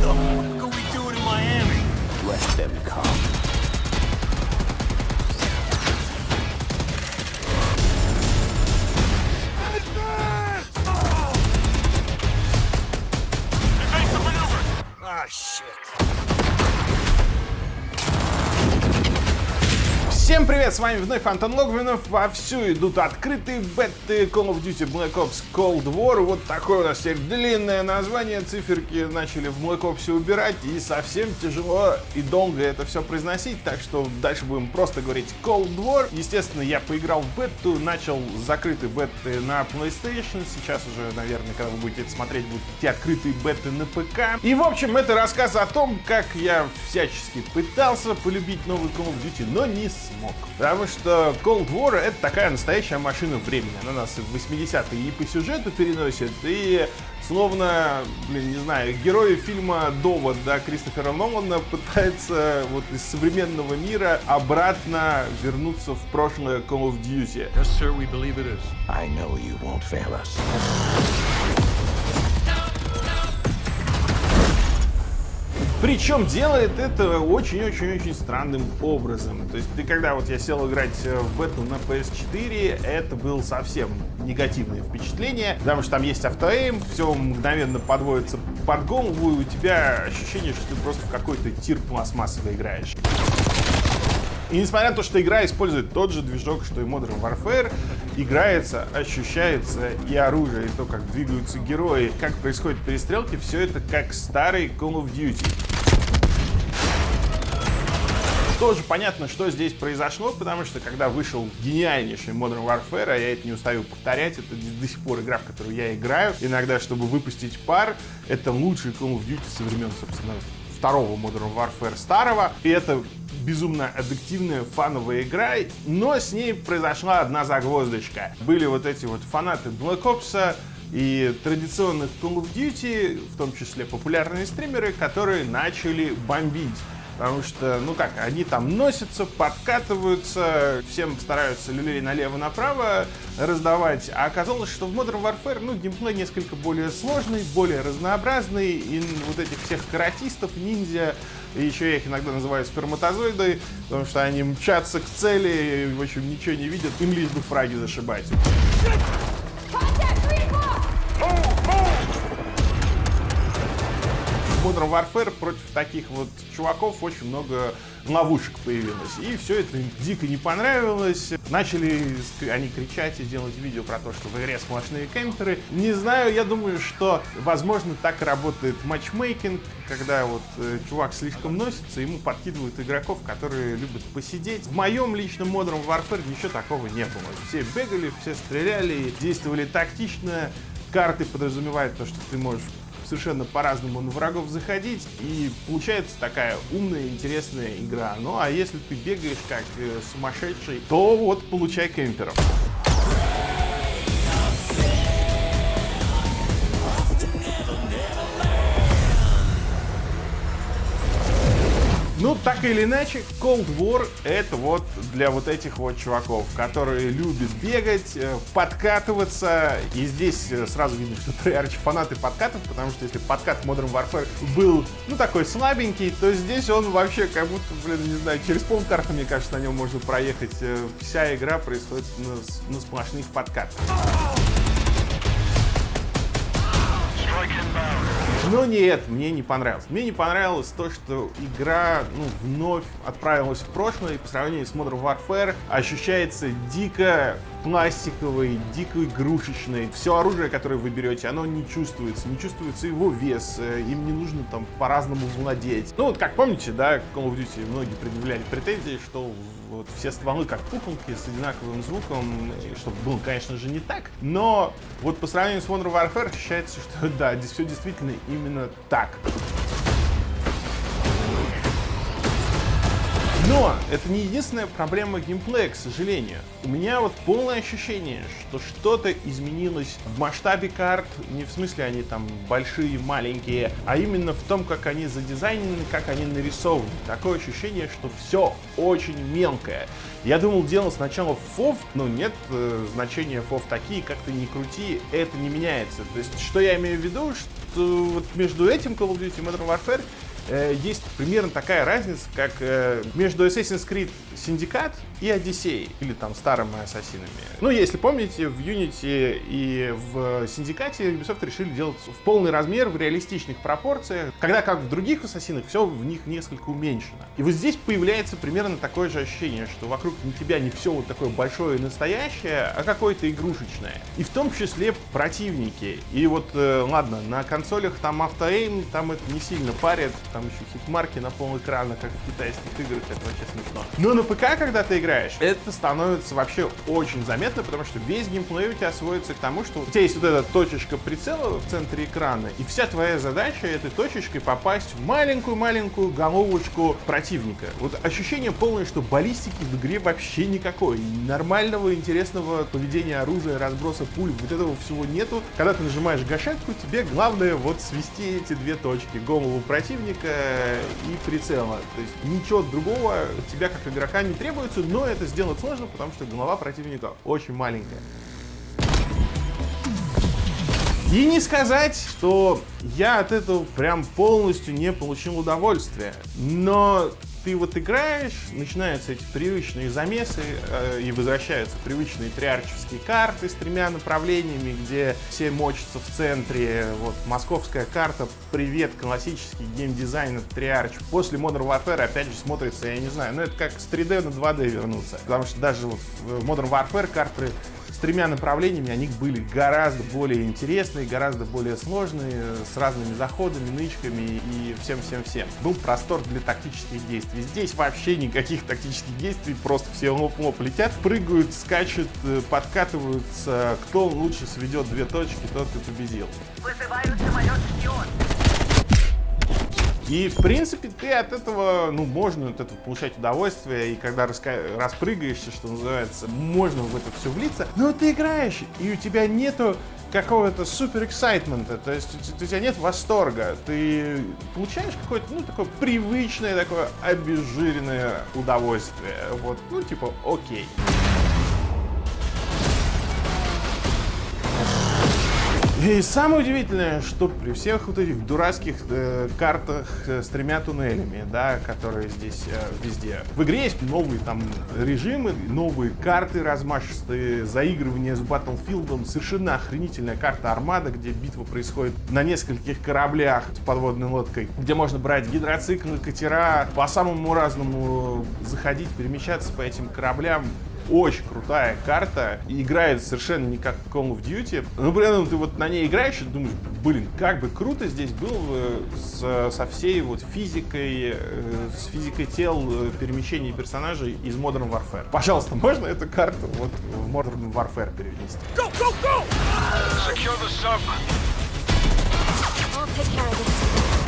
them. What could we do it in Miami? Let them come. Ah, shit. Всем привет, с вами вновь Антон Логвинов. Вовсю идут открытые беты Call of Duty Black Ops Cold War. Вот такое у нас теперь длинное название. Циферки начали в Black Ops убирать, и совсем тяжело и долго это все произносить. Так что дальше будем просто говорить Cold War. Естественно, я поиграл в бету, начал закрытые беты на PlayStation. Сейчас уже, наверное, когда вы будете это смотреть, будут идти открытые беты на ПК. И, в общем, это рассказ о том, как я всячески пытался полюбить новый Call of Duty, но не смог. Потому что Cold War — это такая настоящая машина времени. Она нас в 80-е и по сюжету переносит, и словно, не знаю, герои фильма «Довод», да, Кристофера Нолана пытаются вот из современного мира обратно вернуться в прошлое Call of Duty. Yes, sir, we believe it is. I know you won't fail us. Причем делает это очень-очень-очень странным образом. То есть ты, когда вот я сел играть в бету на PS4, это было совсем негативное впечатление, потому что там есть автоэйм, все мгновенно подводится под голову, и у тебя ощущение, что ты просто в какой-то тир пластмассовый играешь. И несмотря на то, что игра использует тот же движок, что и Modern Warfare, играется, ощущается и оружие, и то, как двигаются герои, как происходят перестрелки, все это как старый Call of Duty. Тоже понятно, что здесь произошло, потому что когда вышел гениальнейший Modern Warfare, а я это не устаю повторять, это до сих пор игра, в которую я играю, иногда, чтобы выпустить пар, это лучший Call of Duty со времен, собственно, второго Modern Warfare старого, и это безумно аддиктивная фановая игра, но с ней произошла одна загвоздочка. Были вот эти вот фанаты Black Ops и традиционных Call of Duty, в том числе популярные стримеры, которые начали бомбить. Потому что, ну как, они там носятся, подкатываются, всем стараются люлей налево-направо раздавать. А оказалось, что в Modern Warfare, ну, геймплей несколько более сложный, более разнообразный. И вот этих всех каратистов, ниндзя, и еще я их иногда называю сперматозоиды, потому что они мчатся к цели, и, в общем, ничего не видят, им лишь бы фраги зашибать. В Modern Warfare против таких вот чуваков очень много ловушек появилось. И все это им дико не понравилось. Начали они кричать и делать видео про то, что в игре сплошные кемперы. Не знаю, я думаю, что, возможно, так и работает матчмейкинг, когда вот чувак слишком носится, ему подкидывают игроков, которые любят посидеть. В моем личном Modern Warfare ничего такого не было. Все бегали, все стреляли, действовали тактично. Карты подразумевают то, что ты можешь совершенно по-разному на врагов заходить, и получается такая умная, интересная игра. Ну а если ты бегаешь как сумасшедший, то вот получай кемперов. Ну, так или иначе, Cold War — это вот для вот этих вот чуваков, которые любят бегать, подкатываться. И здесь сразу видно, что Treyarch фанаты подкатов, потому что если подкат Modern Warfare был, ну, такой слабенький, то здесь он вообще как будто, не знаю, через полкарты, мне кажется, на нем можно проехать. Вся игра происходит на сплошных подкатах. Но нет, мне не понравилось. Мне не понравилось то, что игра, ну, вновь отправилась в прошлое, и по сравнению с Modern Warfare ощущается дико пластиковый, дико игрушечный. Все оружие, которое вы берете, оно не чувствуется его вес, им не нужно там по-разному владеть. Ну вот как помните, да, Call of Duty многие предъявляли претензии, что вот все стволы как пуколки с одинаковым звуком, что было, конечно же, не так, но вот по сравнению с Modern Warfare ощущается, что да, здесь все действительно именно так. Но это не единственная проблема геймплея, к сожалению. У меня вот полное ощущение, что что-то изменилось в масштабе карт, не в смысле они там большие, маленькие, а именно в том, как они задизайнены, как они нарисованы. Такое ощущение, что все очень мелкое. Я думал, дело сначала в FOV, но нет, значения FOV такие, как ты ни крути, это не меняется. То есть, что я имею в виду, вот между этим Call of Duty и Modern Warfare есть примерно такая разница, как между Assassin's Creed Syndicate и Odyssey, или там старыми ассасинами. Ну, если помните, в Unity и в Syndicate Ubisoft решили делать в полный размер, в реалистичных пропорциях, когда как в других ассасинах все в них несколько уменьшено. И вот здесь появляется примерно такое же ощущение, что вокруг тебя не все вот такое большое и настоящее, а какое-то игрушечное. И в том числе противники. И вот, ладно, на консолях там автоэйм, там это не сильно парит, там еще хитмарки на полэкрана, как в китайских играх, это вообще смешно. Но на ПК, когда ты играешь, это становится вообще очень заметно, потому что весь геймплей у тебя сводится к тому, что у тебя есть вот эта точечка прицела в центре экрана, и вся твоя задача этой точечкой попасть в маленькую-маленькую головочку противника. Вот ощущение полное, что баллистики в игре вообще никакой. Нормального, интересного поведения оружия, разброса пуль, вот этого всего нету. Когда ты нажимаешь гашетку, тебе главное вот свести эти две точки, голову противника и прицела. То есть ничего другого от тебя как игрока не требуется, но это сделать сложно, потому что голова противника очень маленькая. И не сказать, что я от этого прям полностью не получил удовольствия, но ты вот играешь, начинаются эти привычные замесы, и возвращаются привычные триарчевские карты с 3 направлениями, где все мочатся в центре. Вот московская карта, привет, классический геймдизайн от триарч. После Modern Warfare опять же смотрится, я не знаю, это как с 3D на 2D вернуться. Потому что даже вот в Modern Warfare карты с 3 направлениями, они были гораздо более интересные, гораздо более сложные, с разными заходами, нычками и всем-всем-всем. Был простор для тактических действий. Здесь вообще никаких тактических действий, просто все лоп-лоп летят, прыгают, скачут, подкатываются. Кто лучше сведет 2 точки, тот и победил. Вызываю самолет-шпион. И, в принципе, ты от этого, можно от этого получать удовольствие, и когда распрыгаешься, что называется, можно в это все влиться, но ты играешь, и у тебя нету какого-то супер эксайтмента, то есть у тебя нет восторга, ты получаешь какое-то, такое привычное, такое обезжиренное удовольствие, вот, типа, окей. И самое удивительное, что при всех вот этих дурацких картах с 3 туннелями, да, которые здесь везде, в игре есть новые там режимы, новые карты размашистые, заигрывание с Battlefield, совершенно охренительная карта Армада, где битва происходит на нескольких кораблях с подводной лодкой, где можно брать гидроциклы, катера, по самому разному заходить, перемещаться по этим кораблям. Очень крутая карта, и играет совершенно не как Call of Duty. Но при этом ты вот на ней играешь и думаешь, как бы круто здесь было со всей вот физикой, с физикой тел, перемещений персонажей из Modern Warfare. Пожалуйста, можно эту карту вот в Modern Warfare перенести? Go, go, go! Secure the sub. I'll take care of this.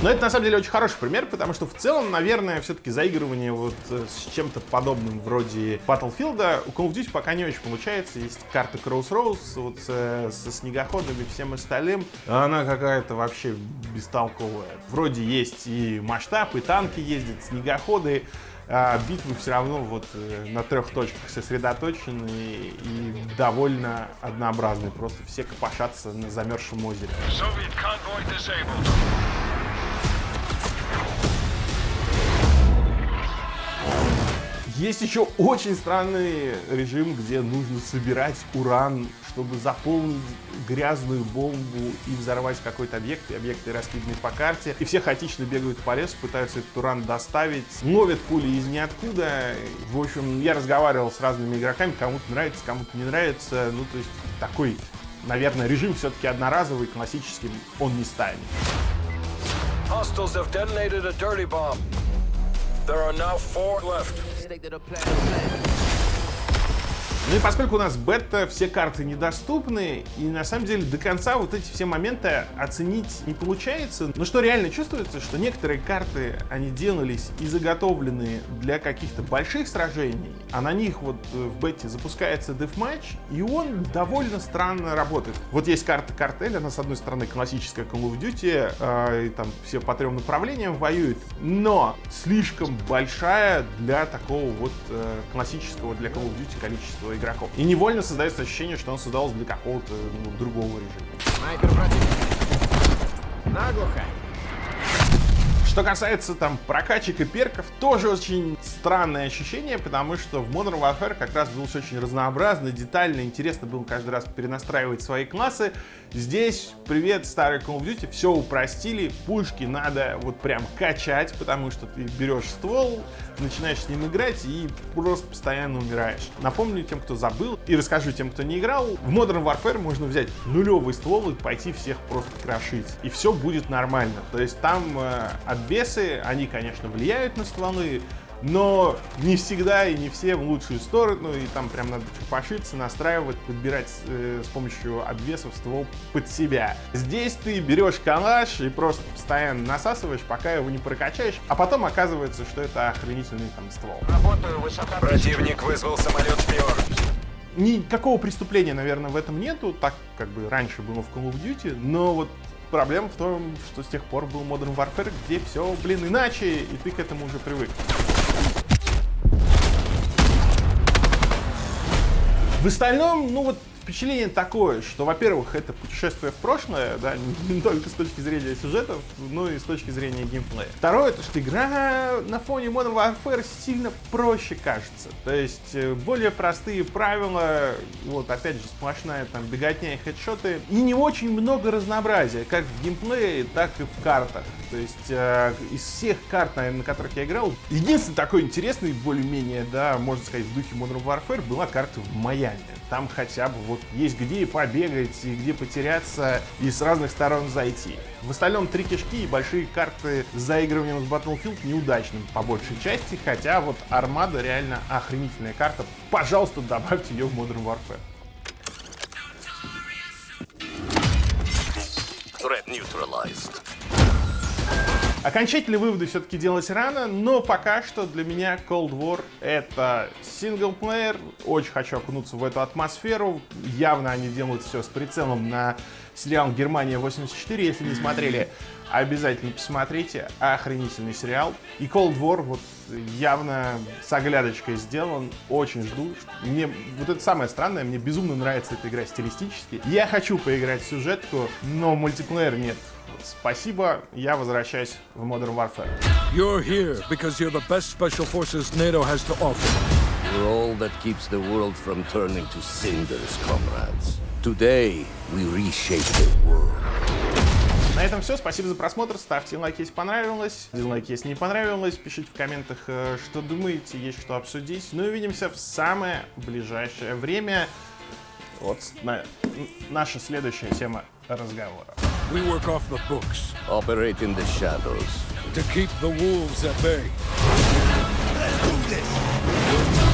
Но это на самом деле очень хороший пример, потому что в целом, наверное, все-таки заигрывание вот с чем-то подобным вроде Battlefield у Call of Duty пока не очень получается. Есть карта Crossroads вот со снегоходами и всем остальным. Она какая-то вообще бестолковая. Вроде есть и масштаб, и танки ездят, снегоходы. А битвы все равно вот на 3 точках сосредоточены и довольно однообразны. Просто все копошатся на замерзшем озере. Есть еще очень странный режим, где нужно собирать уран, чтобы заполнить грязную бомбу и взорвать какой-то объект, и объекты раскиданы по карте. И все хаотично бегают по лесу, пытаются этот уран доставить, ловят пули из ниоткуда. В общем, я разговаривал с разными игроками, кому-то нравится, кому-то не нравится. То есть такой, наверное, режим все-таки одноразовый, классическим он не станет. Hostiles have detonated a dirty bomb. There are now 4 left. Ну и поскольку у нас бета, все карты недоступны, и на самом деле до конца вот эти все моменты оценить не получается. Но что реально чувствуется, что некоторые карты, они делались и заготовлены для каких-то больших сражений, а на них вот в бете запускается дефматч, и он довольно странно работает. Вот есть карта Картель, она с одной стороны классическая Call of Duty, и там все по 3 направлениям воюют, но слишком большая для такого вот классического для Call of Duty количества игроков. И невольно создается ощущение, что он создался для какого-то другого режима. Наглухо. Что касается там прокачек и перков, тоже очень странное ощущение, потому что в Modern Warfare как раз был все очень разнообразно, детально, интересно было каждый раз перенастраивать свои классы. Здесь, привет, старый Call of Duty, все упростили, пушки надо вот прям качать, потому что ты берешь ствол, начинаешь с ним играть и просто постоянно умираешь. Напомню тем, кто забыл, и расскажу тем, кто не играл, в Modern Warfare можно взять нулевый ствол и пойти всех просто крошить, и все будет нормально. То есть там обвесы, они, конечно, влияют на стволы, но не всегда и не все в лучшую сторону, и там прям надо пошиться, настраивать, подбирать с помощью обвесов ствол под себя. Здесь ты берешь калаш и просто постоянно насасываешь, пока его не прокачаешь, а потом оказывается, что это охренительный там ствол. Работаю, высота. Противник вызвал самолет-шпион. Никакого преступления, наверное, в этом нету, так как бы раньше было в Call of Duty, но вот проблема в том, что с тех пор был Modern Warfare, где все, блин, иначе, и ты к этому уже привык. В остальном, ну вот, впечатление такое, что, во-первых, это путешествие в прошлое, да, не только с точки зрения сюжетов, но и с точки зрения геймплея. Второе, то, что игра на фоне Modern Warfare сильно проще кажется. То есть, более простые правила, вот, опять же, сплошная там беготня и хедшоты, и не очень много разнообразия, как в геймплее, так и в картах. То есть, из всех карт, наверное, на которых я играл, единственный такой интересный, более-менее, да, можно сказать, в духе Modern Warfare, была карта в Майами. Там хотя бы вот есть где и побегать, и где потеряться, и с разных сторон зайти. В остальном три кишки и большие карты с заигрыванием с Battlefield неудачным по большей части, хотя вот Армада реально охренительная карта. Пожалуйста, добавьте ее в Modern Warfare. Threat neutralized. Окончательные выводы все-таки делать рано, но пока что для меня Cold War это синглплеер. Очень хочу окунуться в эту атмосферу. Явно они делают все с прицелом на сериал «Германия 84». Если не смотрели, обязательно посмотрите. Охренительный сериал. И Cold War вот явно с оглядочкой сделан. Очень жду. Мне вот это самое странное, мне безумно нравится эта игра стилистически. Я хочу поиграть в сюжетку, но мультиплеер нет. Спасибо, я возвращаюсь в Modern Warfare. You're here because you're the best special forces NATO has to offer. You're all that keeps the world from turning to cinders, comrades. Today, we reshape the world. На этом все. Спасибо за просмотр. Ставьте лайк, если понравилось. Дизлайк, если не понравилось. Пишите в комментах, что думаете, есть что обсудить. Ну и увидимся в самое ближайшее время. Вот наша следующая тема разговора. We work off the books Operate in the shadows. to keep the wolves at bay. Let's do this!